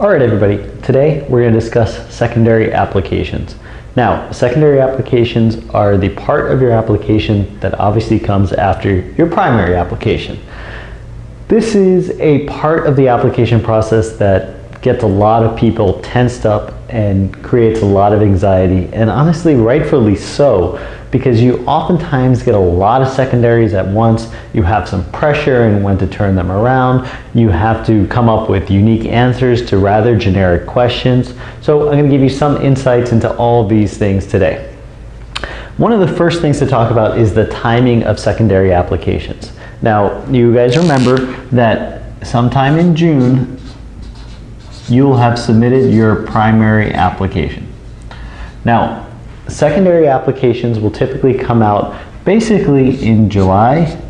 Alright everybody, today we're going to discuss secondary applications. Now, secondary applications are the part of your application that obviously comes after your primary application. This is a part of the application process that gets a lot of people tensed up and creates a lot of anxiety, and honestly rightfully so, because you oftentimes get a lot of secondaries at once. You have some pressure in when to turn them around. You have to come up with unique answers to rather generic questions. So I'm going to give you some insights into all these things today. One of the first things to talk about is the timing of secondary applications. Now, you guys remember that sometime in June, you'll have submitted your primary application. Now, secondary applications will typically come out basically in July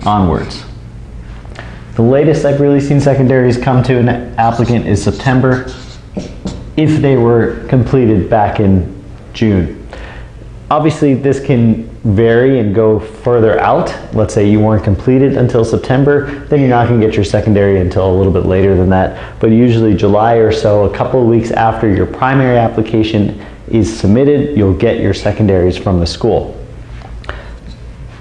onwards. The latest I've really seen secondaries come to an applicant is September if they were completed back in June. Obviously, this can vary and go further out. Let's say you weren't completed until September, then you're not going to get your secondary until a little bit later than that. But usually July or so, a couple of weeks after your primary application is submitted, you'll get your secondaries from the school.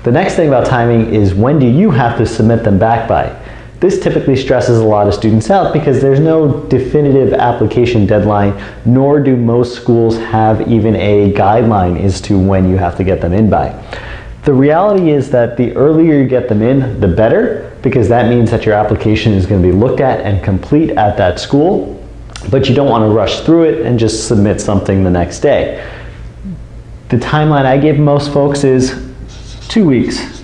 The next thing about timing is when do you have to submit them back by? This typically stresses a lot of students out because there's no definitive application deadline, nor do most schools have even a guideline as to when you have to get them in by. The reality is that the earlier you get them in, the better, because that means that your application is going to be looked at and complete at that school, but you don't want to rush through it and just submit something the next day. The timeline I give most folks is 2 weeks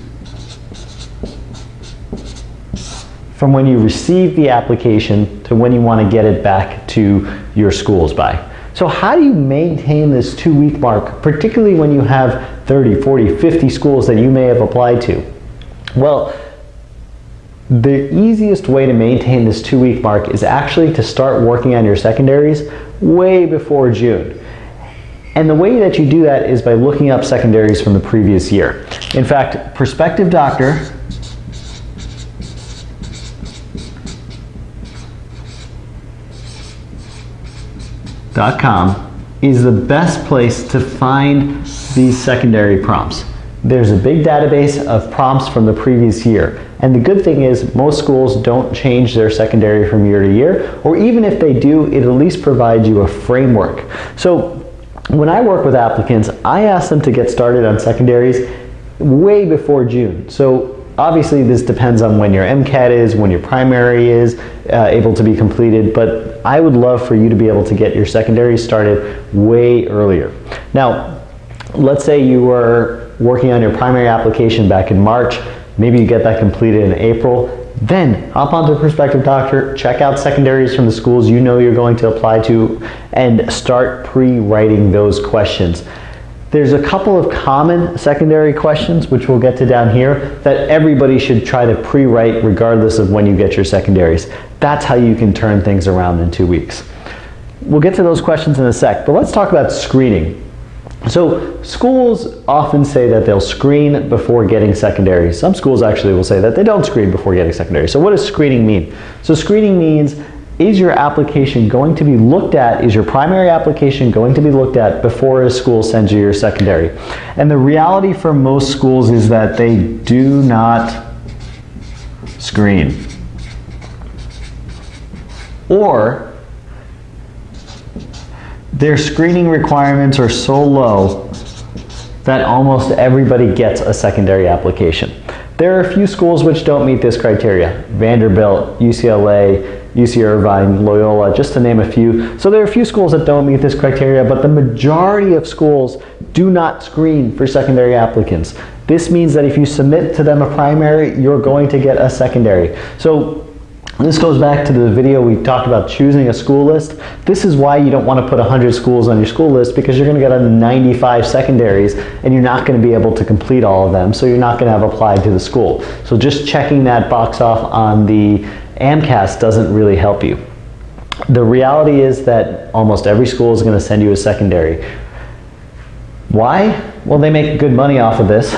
from when you receive the application to when you want to get it back to your schools by. So how do you maintain this 2-week mark, particularly when you have 30, 40, 50 schools that you may have applied to? Well, the easiest way to maintain this 2-week mark is actually to start working on your secondaries way before June. And the way that you do that is by looking up secondaries from the previous year. In fact, PerspectiveDoctor is the best place to find these secondary prompts. There's a big database of prompts from the previous year. And the good thing is most schools don't change their secondary from year to year, or even if they do, it at least provides you a framework. So when I work with applicants, I ask them to get started on secondaries way before June. So obviously this depends on when your MCAT is, when your primary is able to be completed, but I would love for you to be able to get your secondary started way earlier. Now, let's say you were working on your primary application back in March, maybe you get that completed in April, then hop onto PerspectiveDoctor, check out secondaries from the schools you know you're going to apply to, and start pre-writing those questions. There's a couple of common secondary questions, which we'll get to down here, that everybody should try to pre-write regardless of when you get your secondaries. That's how you can turn things around in 2 weeks. We'll get to those questions in a sec, but let's talk about screening. So schools often say that they'll screen before getting secondary. Some schools actually will say that they don't screen before getting secondary. So what does screening mean? So screening means, is your application going to be looked at, is your primary application going to be looked at before a school sends you your secondary? And the reality for most schools is that they do not screen. Or their screening requirements are so low that almost everybody gets a secondary application. There are a few schools which don't meet this criteria. Vanderbilt, UCLA, UC Irvine, Loyola, just to name a few. So there are a few schools that don't meet this criteria, but the majority of schools do not screen for secondary applicants. This means that if you submit to them a primary, you're going to get a secondary. So this goes back to the video we talked about choosing a school list. This is why you don't want to put 100 schools on your school list, because you're going to get a 95 secondaries and you're not going to be able to complete all of them, so you're not going to have applied to the school. So just checking that box off on the AMCAS doesn't really help you. The reality is that almost every school is going to send you a secondary. Why? Well, they make good money off of this.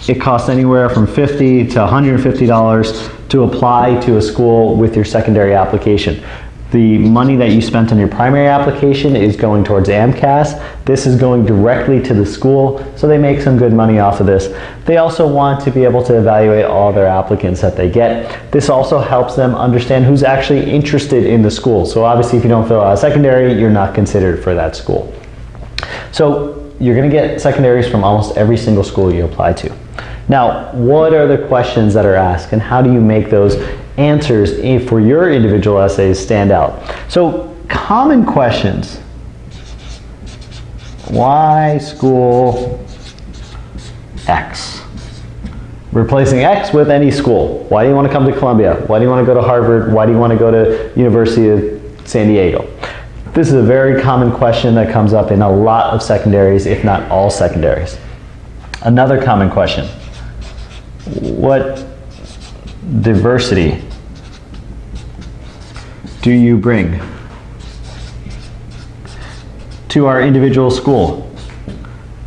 It costs anywhere from $50 to $150 to apply to a school with your secondary application. The money that you spent on your primary application is going towards AMCAS. This is going directly to the school, so they make some good money off of this. They also want to be able to evaluate all their applicants that they get. This also helps them understand who's actually interested in the school. So obviously if you don't fill out a secondary, you're not considered for that school. So you're going to get secondaries from almost every single school you apply to. Now, what are the questions that are asked, and how do you make those answers for your individual essays stand out? So, common questions. Why school X? Replacing X with any school. Why do you want to come to Columbia? Why do you want to go to Harvard? Why do you want to go to University of San Diego? This is a very common question that comes up in a lot of secondaries, if not all secondaries. Another common question. What diversity do you bring to our individual school?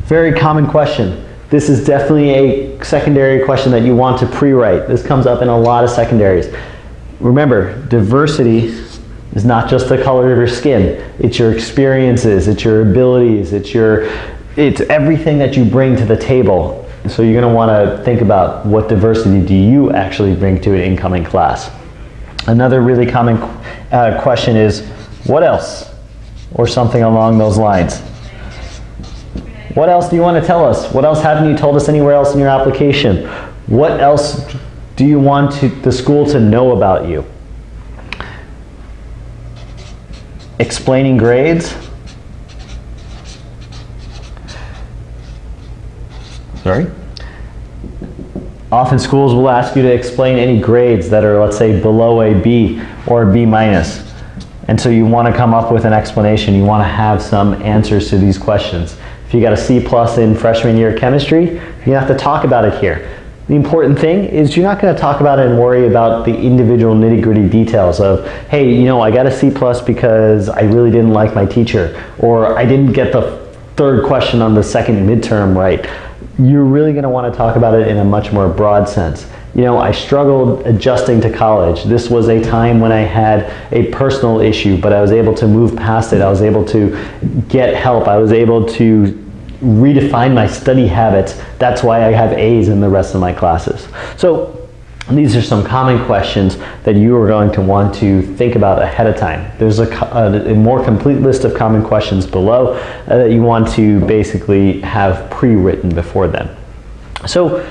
Very common question. This is definitely a secondary question that you want to pre-write. This comes up in a lot of secondaries. Remember, diversity is not just the color of your skin. It's your experiences, it's your abilities, it's everything that you bring to the table. So you're going to want to think about what diversity do you actually bring to an incoming class. Another really common question is, what else? Or something along those lines. What else do you want to tell us? What else haven't you told us anywhere else in your application? What else do you want the school to know about you? Explaining grades. Sorry? Often schools will ask you to explain any grades that are, let's say, below a B or a B minus. And so you want to come up with an explanation. You want to have some answers to these questions. If you got a C+ in freshman year chemistry, you have to talk about it here. The important thing is you're not going to talk about it and worry about the individual nitty-gritty details of, hey, you know, I got a C+ because I really didn't like my teacher, or I didn't get the third question on the second midterm right. You're really going to want to talk about it in a much more broad sense. You know, I struggled adjusting to college. This was a time when I had a personal issue, but I was able to move past it. I was able to get help. I was able to redefine my study habits. That's why I have A's in the rest of my classes. So these are some common questions that you are going to want to think about ahead of time. There's a more complete list of common questions below that you want to basically have pre-written before then. So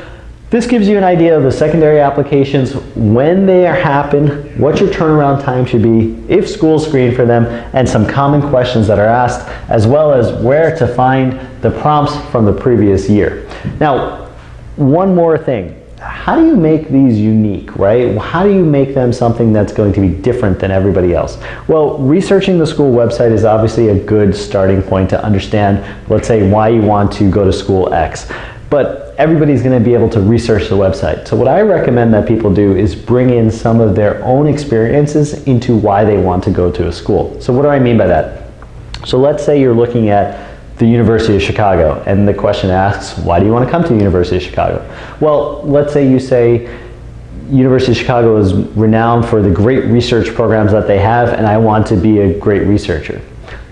this gives you an idea of the secondary applications, when they happen, what your turnaround time should be, if schools screen for them, and some common questions that are asked, as well as where to find the prompts from the previous year. Now, one more thing. How do you make these unique, right? How do you make them something that's going to be different than everybody else? Well, researching the school website is obviously a good starting point to understand, let's say, why you want to go to school X. But everybody's going to be able to research the website. So what I recommend that people do is bring in some of their own experiences into why they want to go to a school. So what do I mean by that? So let's say you're looking at the University of Chicago, and the question asks, why do you want to come to the University of Chicago? Well, let's say you say, University of Chicago is renowned for the great research programs that they have, and I want to be a great researcher.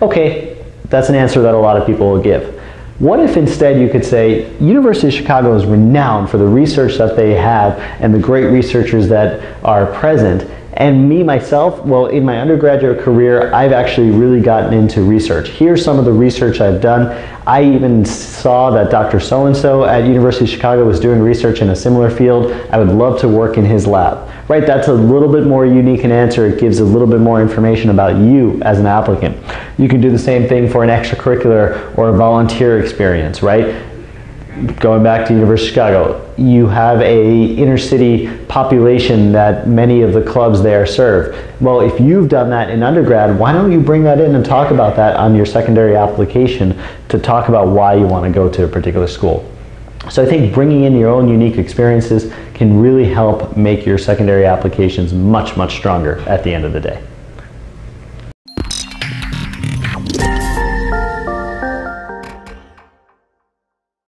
Okay, that's an answer that a lot of people will give. What if instead you could say, University of Chicago is renowned for the research that they have and the great researchers that are present, and me, myself, well, in my undergraduate career, I've actually really gotten into research. Here's some of the research I've done. I even saw that Dr. So-and-so at University of Chicago was doing research in a similar field. I would love to work in his lab. Right, that's a little bit more unique an answer. It gives a little bit more information about you as an applicant. You can do the same thing for an extracurricular or a volunteer experience, right? Going back to University of Chicago, you have a inner city population that many of the clubs there serve. Well, if you've done that in undergrad, why don't you bring that in and talk about that on your secondary application to talk about why you want to go to a particular school. So I think bringing in your own unique experiences can really help make your secondary applications much, much stronger at the end of the day.